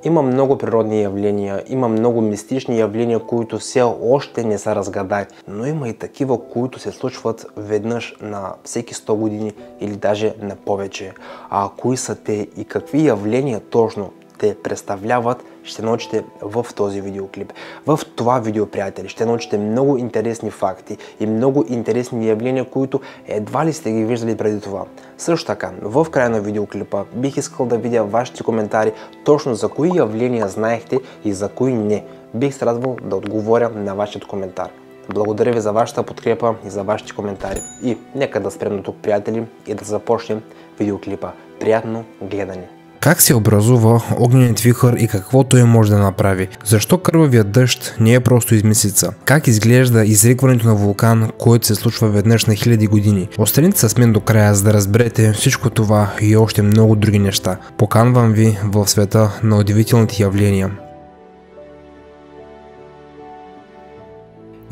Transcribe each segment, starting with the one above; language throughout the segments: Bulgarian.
Има много природни явления, има много мистични явления, които все още не са разгадани, но има и такива, които се случват веднъж на всеки 100 години или даже на повече. А кои са те и какви явления точно те представляват, ще научите в този видеоклип. В това видео, приятели, ще научите много интересни факти и много интересни явления, които едва ли сте ги виждали преди това. Също така, в края на видеоклипа бих искал да видя вашите коментари точно за кои явления знаехте и за кои не. Бих се радвал да отговоря на вашият коментар. Благодаря ви за вашата подкрепа и за вашите коментари. И нека да спрем до тук, приятели, и да започнем видеоклипа. Приятно гледане! Как се образува огненият вихър и какво той може да направи? Защо кървавият дъжд не е просто измислица? Как изглежда изригването на вулкан, който се случва веднъж на хиляди години? Останете с мен до края, за да разберете всичко това и още много други неща. Поканвам ви в света на удивителните явления.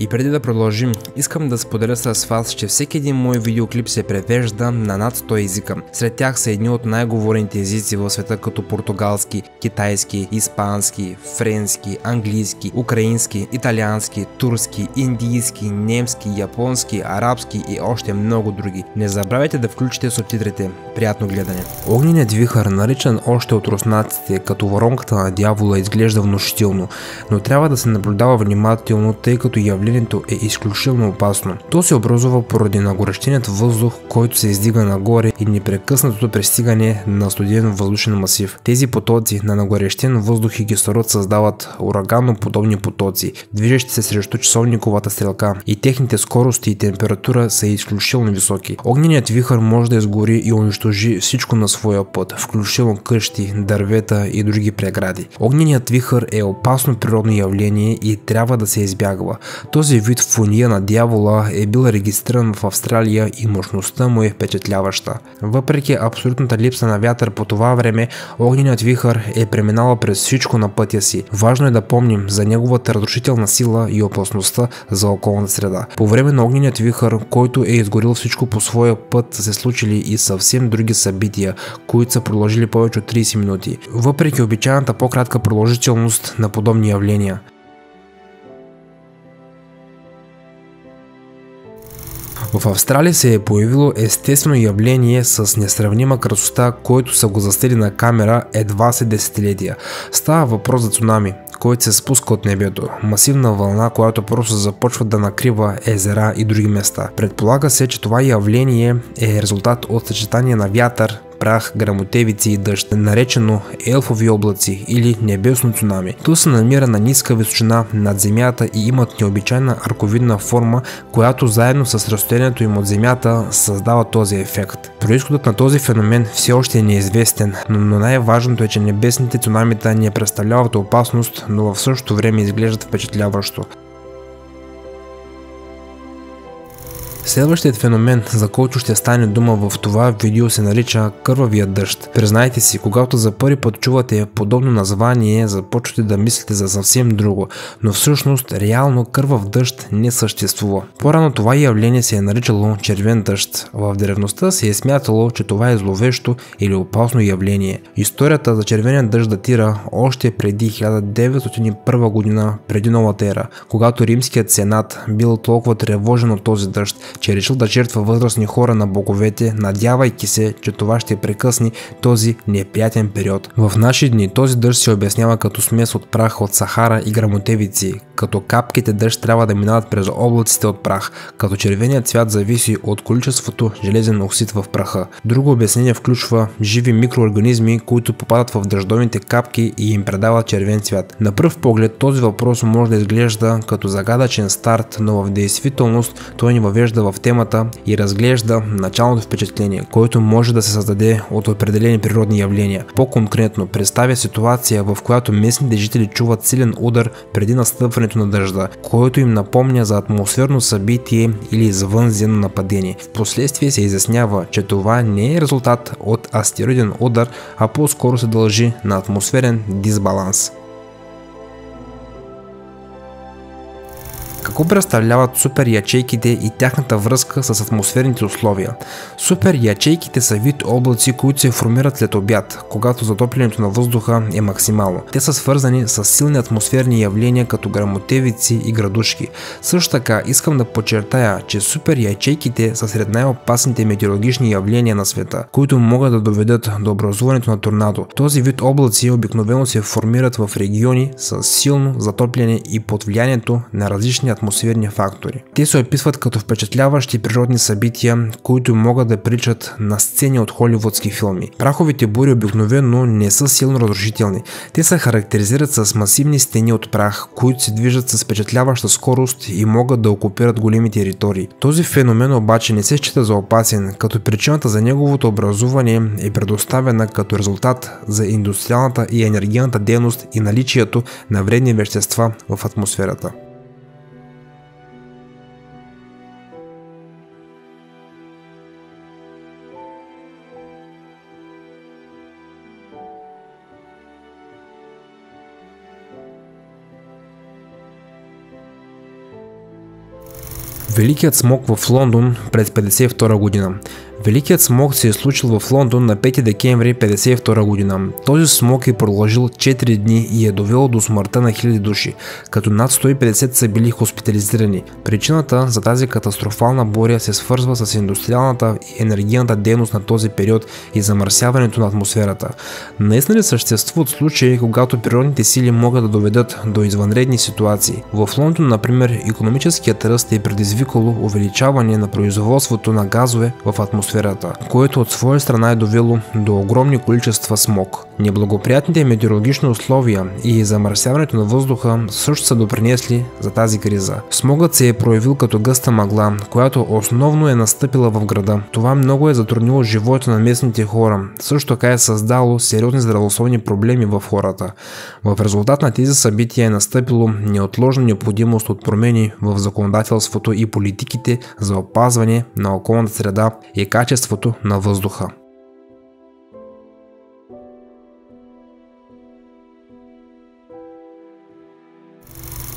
И преди да продължим, искам да споделя с вас, че всеки един мой видеоклип се превежда на над 100 езика. Сред тях са едни от най-говорените езици в света, като португалски, китайски, испански, френски, английски, украински, италиански, турски, индийски, немски, японски, арабски и още много други. Не забравяйте да включите субтитрите. Приятно гледане! Огненият вихър, наричан още от руснаците като воронката на дявола, изглежда внушително, но трябва да се наблюдава внимателно, тъй като явлението е изключително опасно. То се образува поради нагорещеният въздух, който се издига нагоре и непрекъснатото пристигане на студен въздушен масив. Тези потоци на нагорещен въздух и кислород създават ураганно-подобни потоци, движещи се срещу часовниковата стрелка, и техните скорости и температура са изключително високи. Огненият вихър може да изгори и унищожи всичко на своя път, включително къщи, дървета и други прегради. Огненият вихър е опасно природно явление и трябва да се избягва. Този вид фуния на дявола е бил регистриран в Австралия и мощността му е впечатляваща. Въпреки абсолютната липса на вятър по това време, огненият вихър е преминал през всичко на пътя си. Важно е да помним за неговата разрушителна сила и опасността за околната среда. По време на огненият вихър, който е изгорил всичко по своя път, са се случили и съвсем други събития, които са продължили повече от 30 минути, въпреки обичайната по-кратка продължителност на подобни явления. В Австралия се е появило естествено явление с несравнима красота, което са го застели на камера едва след десетилетия. Става въпрос за цунами, който се спуска от небето. Масивна вълна, която просто започва да накрива езера и други места. Предполага се, че това явление е резултат от съчетание на вятър, прах, гръмотевици и дъжд, наречено елфови облаци или небесно цунами. То се намира на ниска височина над земята и имат необичайна арковидна форма, която заедно с разстоянието им от земята създава този ефект. Произходът на този феномен все още е неизвестен, но най-важното е, че небесните цунамита не представляват опасност, но в същото време изглеждат впечатляващо. Следващият феномен, за който ще стане дума в това видео, се нарича кървавия дъжд. Признайте си, когато за първи път чувате подобно название, започвате да мислите за съвсем друго, но всъщност реално кървав дъжд не съществува. По-рано това явление се е наричало червен дъжд. В древността се е смятало, че това е зловещо или опасно явление. Историята за червения дъжд датира още преди 1901 година, преди новата ера, когато римският сенат бил толкова тревожен от този дъжд, че е решил да жертва възрастни хора на боговете, надявайки се, че това ще прекъсне този неприятен период. В наши дни този дъжд се обяснява като смес от прах от Сахара и гръмотевици, като капките дъжд трябва да минават през облаците от прах, като червеният цвят зависи от количеството железен оксид в праха. Друго обяснение включва живи микроорганизми, които попадат в дъждовните капки и им предават червен цвят. На пръв поглед този въпрос може да изглежда като загадъчен старт, но в действителност той ни въвежда в темата и разглежда началното впечатление, което може да се създаде от определени природни явления. По-конкретно представя ситуация, в която местните жители чуват силен удар преди настъпването на дъжда, който им напомня за атмосферно събитие или извънземно нападение. Впоследствие се изяснява, че това не е резултат от астероиден удар, а по-скоро се дължи на атмосферен дисбаланс. Какво представляват супер ячейките и тяхната връзка с атмосферните условия? Супер ячейките са вид облаци, които се формират след обяд, когато затоплянето на въздуха е максимално. Те са свързани с силни атмосферни явления като гръмотевици и градушки. Също така искам да подчертая, че супер ячейките са сред най-опасните метеорологични явления на света, които могат да доведат до образуването на торнадо. Този вид облаци обикновено се формират в региони с силно затопляне и под влиянието на различни атмосферни фактори. Те се описват като впечатляващи природни събития, които могат да приличат на сцени от холивудски филми. Праховите бури обикновено не са силно разрушителни. Те се характеризират с масивни стени от прах, които се движат с впечатляваща скорост и могат да окупират големи територии. Този феномен обаче не се счита за опасен, като причината за неговото образуване е предоставена като резултат за индустриалната и енергийната дейност и наличието на вредни вещества в атмосферата. Великият смог в Лондон през 1952 година. Великият смог се е случил в Лондон на 5 декември 1952 година. Този смог е продължил 4 дни и е довел до смъртта на хиляди души, като над 150 са били хоспитализирани. Причината за тази катастрофална буря се свързва с индустриалната и енергийната дейност на този период и замърсяването на атмосферата. Наистина ли съществуват случаи, когато природните сили могат да доведат до извънредни ситуации? В Лондон, например, икономическият ръст е предизвикало увеличаване на производството на газове в атмосферата, което от своя страна е довело до огромни количества смог. Неблагоприятните метеорологични условия и замърсяването на въздуха също са допринесли за тази криза. Смогът се е проявил като гъста мъгла, която основно е настъпила в града. Това много е затруднило живота на местните хора. Също така е създало сериозни здравословни проблеми в хората. В резултат на тези събития е настъпило неотложна необходимост от промени в законодателството и политиките за опазване на околната среда и качеството на въздуха.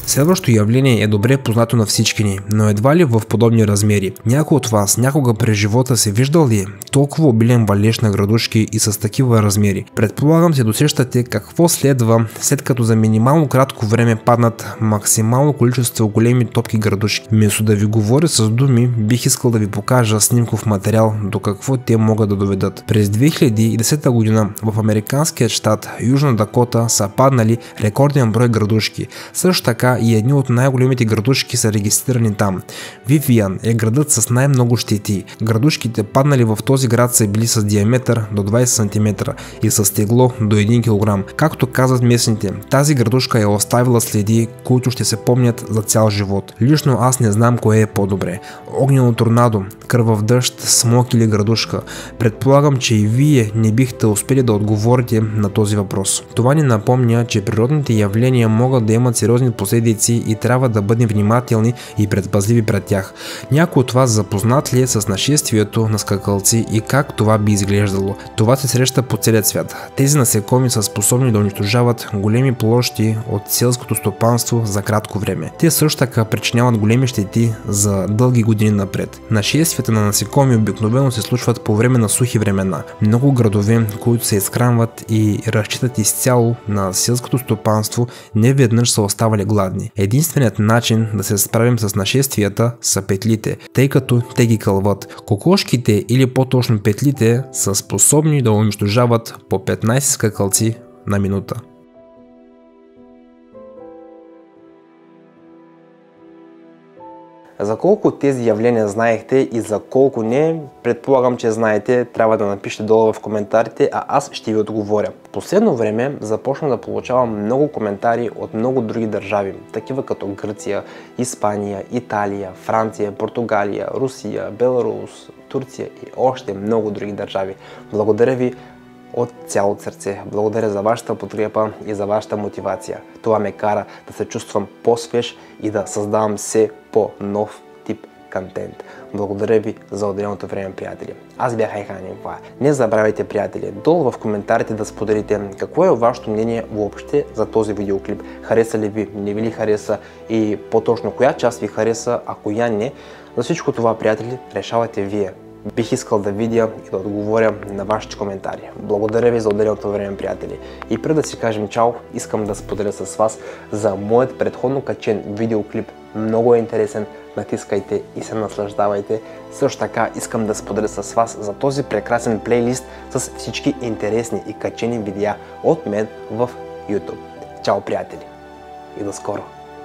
Следващото явление е добре познато на всички ни, но едва ли в подобни размери. Някой от вас някога през живота се виждал ли толкова обилен валеж на градушки и с такива размери? Предполагам се досещате какво следва, след като за минимално кратко време паднат максимално количество големи топки градушки. Вместо да ви говоря с думи, бих искал да ви покажа снимков материал до какво те могат да доведат. През 2010 година в американският щат Южна Дакота са паднали рекорден брой градушки. Също така и едни от най-големите градушки са регистрирани там. Вивиан е градът с най-много щети. Градушките паднали в този град са били с диаметър до 20 см и с тегло до 1 кг. Както казват местните, тази градушка е оставила следи, които ще се помнят за цял живот. Лично аз не знам кое е по-добре. Огнено торнадо, кървав дъжд, смок или градушка. Предполагам, че и вие не бихте успели да отговорите на този въпрос. Това ни напомня, че природните явления могат да имат сериозни последици и трябва да бъдем внимателни и предпазливи пред тях. Някой от вас запознат ли е с нашествието на скакалци и как това би изглеждало? Това се среща по целия свят. Тези насекоми са способни да унищожават големи площи от селското стопанство за кратко време. Те също така причиняват големи щети за дълги години напред. Нашествията на насекоми обикновено се случват по време на сухи времена. Много градове, които се изхранват и разчитат изцяло на селското стопанство, не веднъж са оставали гладни. Единственият начин да се справим с нашествията са петлите, тъй като те ги кълват. Кокошките или по-точно петлите са способни да унищожават по 15 скакалци на минута. За колко от тези явления знаехте и за колко не, предполагам, че знаете, трябва да напишете долу в коментарите, а аз ще ви отговоря. В последно време започна да получавам много коментари от много други държави, такива като Гърция, Испания, Италия, Франция, Португалия, Русия, Беларус, Турция и още много други държави. Благодаря ви от цяло сърце. Благодаря за вашата подкрепа и за вашата мотивация. Това ме кара да се чувствам по-свеж и да създавам все по-нов тип контент. Благодаря ви за отделеното време, приятели. Аз бях Айхан Инфа. Не забравяйте, приятели, долу в коментарите да споделите какво е вашето мнение въобще за този видеоклип. Хареса ли ви, не ви ли хареса и по-точно коя част ви хареса, а коя не. За всичко това, приятели, решавате вие. Бих искал да видя и да отговоря на вашите коментари. Благодаря ви за отделеното време, приятели. И преди да си кажем чао, искам да споделя с вас за моят предходно качен видеоклип. Много е интересен, натискайте и се наслаждавайте. Също така искам да споделя с вас за този прекрасен плейлист с всички интересни и качени видеа от мен в YouTube. Чао, приятели, и до скоро!